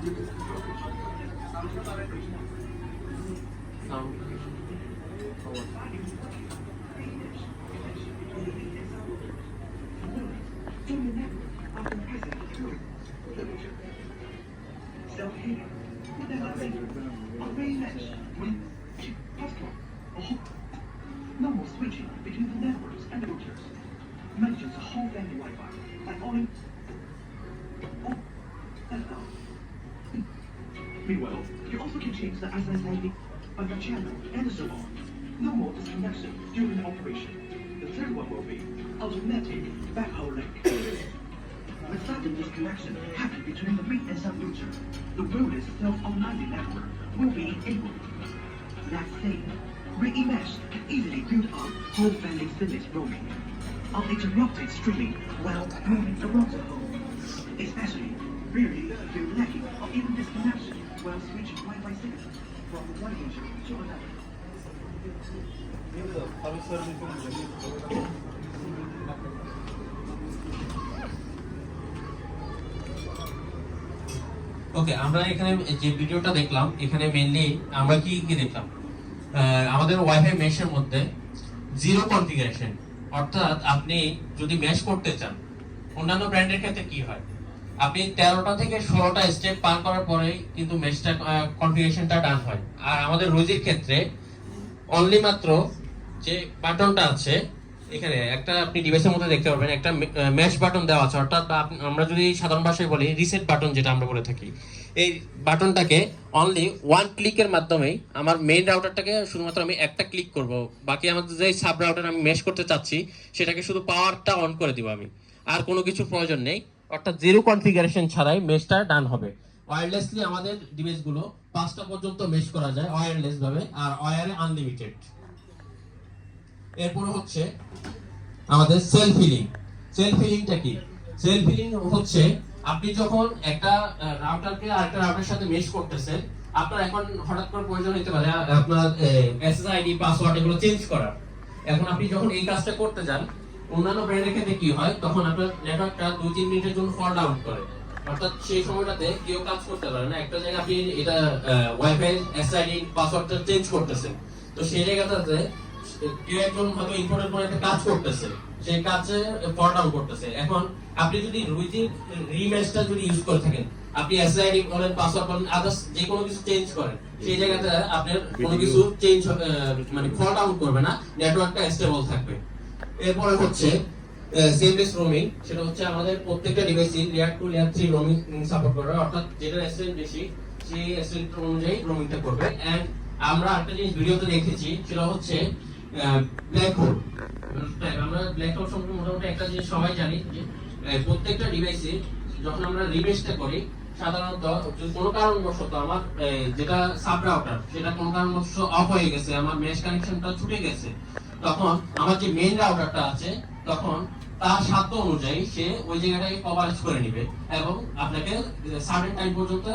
No more switching between the networks and the routers. Manages the whole family Wi-Fi by only. Oh, that's all. Meanwhile, you also can change the SSID of the channel and so on. No more disconnection during the operation. The third one will be automatic backhaul link. When sudden disconnection happens between the read and sub router, the wireless self-organizing network will be enabled. That same Re-Mesh can easily build up whole family service roaming, uninterrupted streaming while moving around the home. Especially, rarely feel lacking or even disconnection while switching Wi-Fi signals from one user to another. ওকে, আমরা এখানে যে ভিডিওটা দেখলাম, এখানে mainly আমরা কি কি দেখলাম? আমাদের ওয়াইফাই মেশের মধ্যে জিরো কনফিগারেশন, অর্থাৎ আপনি যদি মেশ করতে চান, অন্যান্য ব্র্যান্ডের ক্ষেত্রে কি হয়, আপনি 13টা থেকে 16টা স্টেপ পার করার পরে কিন্তু মেশটা কনফিগারেশনটা ডান হয়। আর আমাদের রোজির ক্ষেত্রে অনলি মাত্র যে বাটনটা আছে এখানে একটা, আপনি ডিভাইসের মধ্যে দেখতে পারবেন একটা মেশ বাটন দেওয়া আছে, অর্থাৎ আমরা যদি সাধারণ ভাষায় বলি রিসেট বাটন যেটা আমরা বলে থাকি, এই বাটনটাকে অনলি ওয়ান ক্লিকের মাধ্যমেই আমার মেইন রাউটারটাকে শুধুমাত্র আমি একটা ক্লিক করব, বাকি আমাদের যে সাব রাউটার আমি মেশ করতে চাচ্ছি সেটাকে শুধু পাওয়ারটা অন করে দিব আমি, আর কোনো কিছু প্রয়োজন নেই। অর্থাৎ জিরো কনফিগারেশন ছাড়াই মেশটা ডান হবে। ওয়্যারলেসলি আমাদের ডিভাইসগুলো 5টা পর্যন্ত মেশ করা যায় ওয়্যারলেস ভাবে, আর ওয়্যারে আনলিমিটেড। এরপর হচ্ছে আমাদের সেলফ হিলিং। সেলফ হিলিংটা কি? সেলফ হিলিং হচ্ছে আপনি যখন একটা রাউটারকে আরেকটা রাউটারের সাথে মেশ করতেছেন, আপনার এখন হঠাৎ করে প্রয়োজন হতে পারে আপনার এসএসআইডি পাসওয়ার্ড এগুলো চেঞ্জ করার। এখন আপনি যখন এই কাজটা করতে যান, অন্যান্য ব্র্যান্ডের ক্ষেত্রে কি হয়, তখন আপনার নেটওয়ার্কটা 2-3 মিনিটের জন্য ফল ডাউন করে, অর্থাৎ সেই সময়টাতে কেউ কাজ করতে পারে না। একটা জায়গায় আপনি এটা ওয়াইফাই এসএসআইডি পাসওয়ার্ডটা চেঞ্জ করতেছেন, তো সেই জায়গাটাতে কেউ একজন হয়তো ইম্পোর্টেন্ট কোনো একটা কাজ করতেছে, সেই কাজে ফল ডাউন করতেছে। এখন আপনি যদি রুইজির রিমেশটা যদি ইউজ করে থাকেন, আপনি এসআইডি বলেন, পাসওয়ার্ড বলেন, আদার্স যে কোনো কিছু চেঞ্জ করেন, সেই জায়গাতে আপনার কোনো কিছু চেঞ্জ মানে ফল ডাউন করবে না, নেটওয়ার্কটা স্টেবল থাকবে। এরপরে হচ্ছে সিমলেস রোমিং, সেটা হচ্ছে আমাদের প্রত্যেকটা ডিভাইসে লেয়ার 2 লেয়ার 3 রোমিং সাপোর্ট করে, অর্থাৎ যেটা এসএন বেশি সেই এসএন অনুযায়ী রোমিংটা করবে। এন্ড আমরা একটা জিনিস ভিডিওতে দেখেছি, সেটা হচ্ছে ব্ল্যাক হোল। আমরা ব্ল্যাক হোল সম্পর্কে মোটামুটি একটা জিনিস সবাই জানি যে প্রত্যেকটা ডিভাইসে যখন আমরা রিমেশটা করি, সাধারণত কোনো কারণবশত আমার যেটা সাব রাউটার সেটা কোনো কারণবশত অফ হয়ে গেছে, আমার মেশ কানেকশনটা ছুটে গেছে, তখন আমার যে মেইন রাউটারটা আছে তখন তার সাধ্য অনুযায়ী সে ওই জায়গাটাকে কভারেজ করে নেবে এবং আপনাকে সার্টেন টাইম পর্যন্ত